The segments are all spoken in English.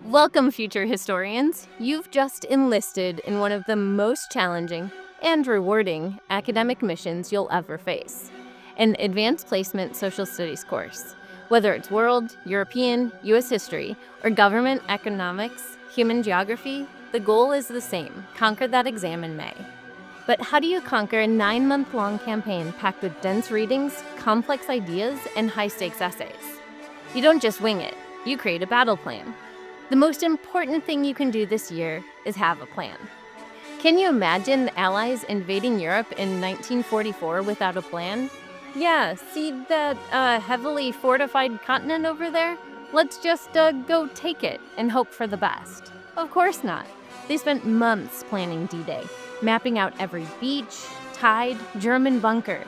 Welcome, future historians. You've just enlisted in one of the most challenging and rewarding academic missions you'll ever face, an advanced placement social studies course. Whether it's world, European, U.S. history, or government economics, human geography, the goal is the same: conquer that exam in May. But how do you conquer a 9-month-long campaign packed with dense readings, complex ideas, and high-stakes essays? You don't just wing it, you create a battle plan. The most important thing you can do this year is have a plan. Can you imagine the Allies invading Europe in 1944 without a plan? Yeah, see that heavily fortified continent over there? Let's just go take it and hope for the best. Of course not. They spent months planning D-Day, mapping out every beach, tide, German bunker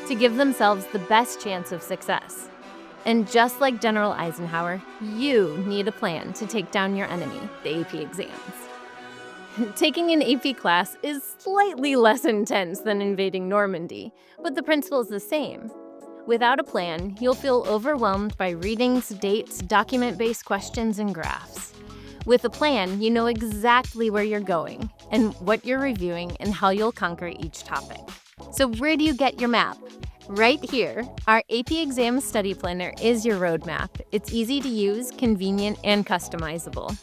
to give themselves the best chance of success. And just like General Eisenhower, you need a plan to take down your enemy, the AP exams. Taking an AP class is slightly less intense than invading Normandy, but the principle is the same. Without a plan, you'll feel overwhelmed by readings, dates, document-based questions, and graphs. With a plan, you know exactly where you're going, and what you're reviewing, and how you'll conquer each topic. So where do you get your map? Right here, our AP Exam Study Planner is your roadmap. It's easy to use, convenient, and customizable.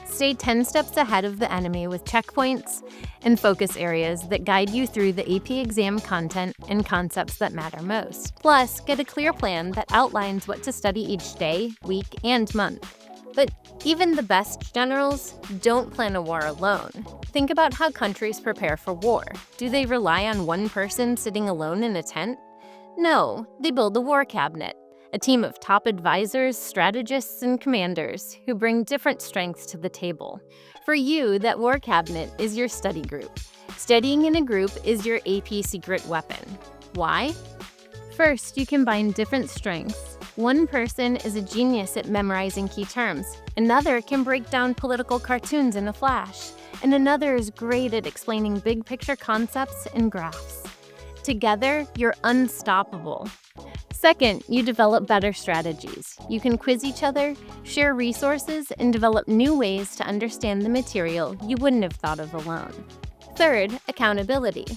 Stay 10 steps ahead of the enemy with checkpoints and focus areas that guide you through the AP exam content and concepts that matter most. Plus, get a clear plan that outlines what to study each day, week, and month. But even the best generals don't plan a war alone. Think about how countries prepare for war. Do they rely on one person sitting alone in a tent? No, they build a war cabinet, a team of top advisors, strategists, and commanders who bring different strengths to the table. For you, that war cabinet is your study group. Studying in a group is your AP secret weapon. Why? First, you combine different strengths. One person is a genius at memorizing key terms. Another can break down political cartoons in a flash. And another is great at explaining big picture concepts and graphs. Together, you're unstoppable. Second, you develop better strategies. You can quiz each other, share resources, and develop new ways to understand the material you wouldn't have thought of alone. Third, accountability.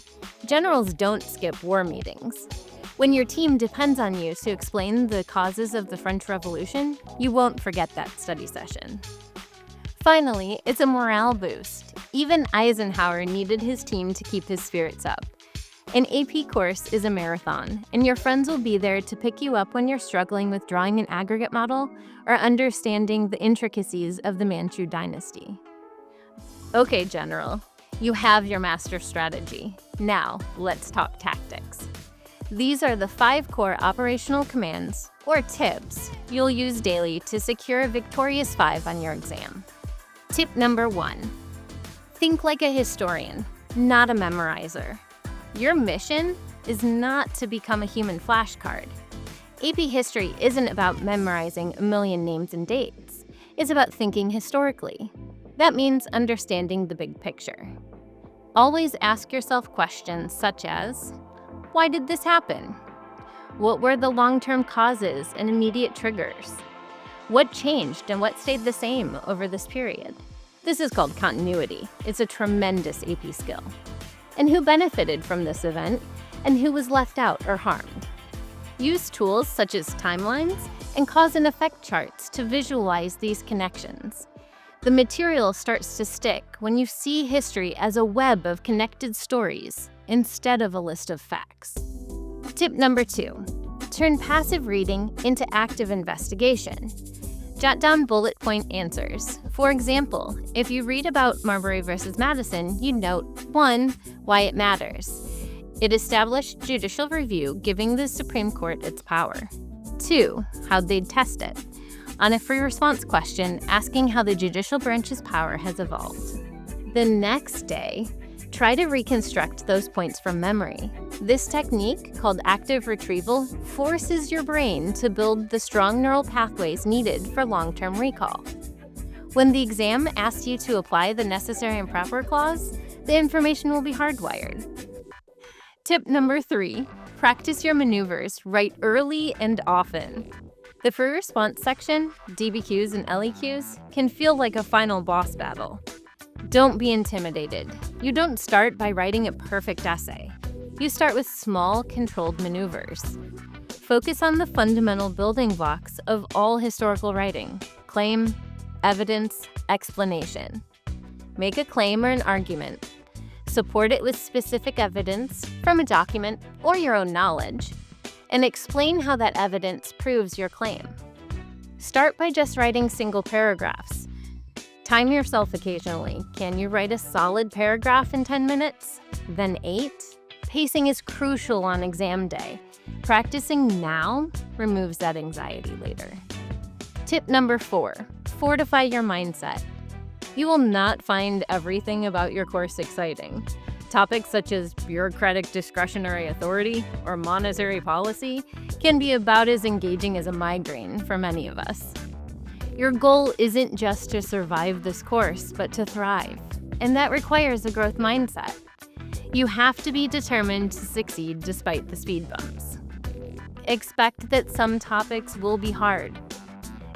Generals don't skip war meetings. When your team depends on you to explain the causes of the French Revolution, you won't forget that study session. Finally, it's a morale boost. Even Eisenhower needed his team to keep his spirits up. An AP course is a marathon, and your friends will be there to pick you up when you're struggling with drawing an aggregate model or understanding the intricacies of the Manchu dynasty. Okay, General, you have your master strategy. Now, let's talk tactics. These are the 5 core operational commands, or tips, you'll use daily to secure a victorious 5 on your exam. Tip number 1. Think like a historian, not a memorizer. Your mission is not to become a human flashcard. AP History isn't about memorizing a million names and dates. It's about thinking historically. That means understanding the big picture. Always ask yourself questions such as, why did this happen? What were the long-term causes and immediate triggers? What changed and what stayed the same over this period? This is called continuity. It's a tremendous AP skill. And who benefited from this event, and who was left out or harmed. Use tools such as timelines and cause and effect charts to visualize these connections. The material starts to stick when you see history as a web of connected stories instead of a list of facts. Tip number 2, turn passive reading into active investigation. Jot down bullet point answers. For example, if you read about Marbury versus Madison, you note 1. Why it matters. It established judicial review, giving the Supreme Court its power. 2. How'd they test it? On a free response question, asking how the judicial branch's power has evolved. The next day, try to reconstruct those points from memory. This technique, called active retrieval, forces your brain to build the strong neural pathways needed for long-term recall. When the exam asks you to apply the necessary and proper clause, the information will be hardwired. Tip number 3, practice your maneuvers right early and often. The free response section, DBQs and LEQs, can feel like a final boss battle. Don't be intimidated. You don't start by writing a perfect essay. You start with small, controlled maneuvers. Focus on the fundamental building blocks of all historical writing: claim, evidence, explanation. Make a claim or an argument. Support it with specific evidence from a document or your own knowledge, and explain how that evidence proves your claim. Start by just writing single paragraphs. Time yourself occasionally. Can you write a solid paragraph in 10 minutes? Then 8? Pacing is crucial on exam day. Practicing now removes that anxiety later. Tip number 4, fortify your mindset. You will not find everything about your course exciting. Topics such as bureaucratic discretionary authority or monetary policy can be about as engaging as a migraine for many of us. Your goal isn't just to survive this course, but to thrive, and that requires a growth mindset. You have to be determined to succeed despite the speed bumps. Expect that some topics will be hard.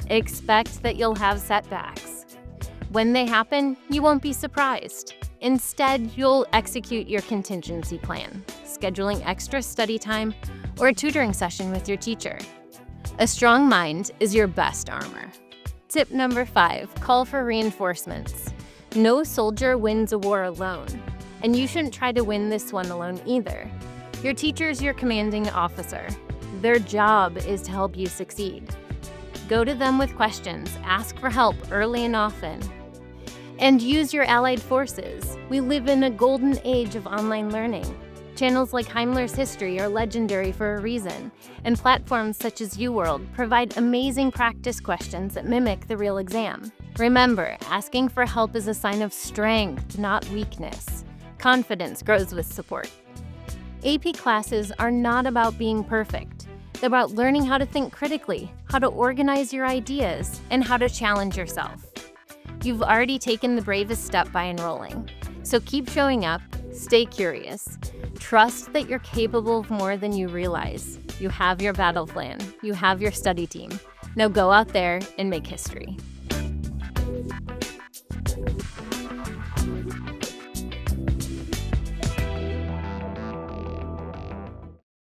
Expect that you'll have setbacks. When they happen, you won't be surprised. Instead, you'll execute your contingency plan, scheduling extra study time or a tutoring session with your teacher. A strong mind is your best armor. Tip number 5, call for reinforcements. No soldier wins a war alone, and you shouldn't try to win this one alone either. Your teacher is your commanding officer. Their job is to help you succeed. Go to them with questions, ask for help early and often. And use your allied forces. We live in a golden age of online learning. Channels like Heimler's History are legendary for a reason, and platforms such as UWorld provide amazing practice questions that mimic the real exam. Remember, asking for help is a sign of strength, not weakness. Confidence grows with support. AP classes are not about being perfect. They're about learning how to think critically, how to organize your ideas, and how to challenge yourself. You've already taken the bravest step by enrolling, so keep showing up, stay curious, trust that you're capable of more than you realize. You have your battle plan, you have your study team. Now go out there and make history.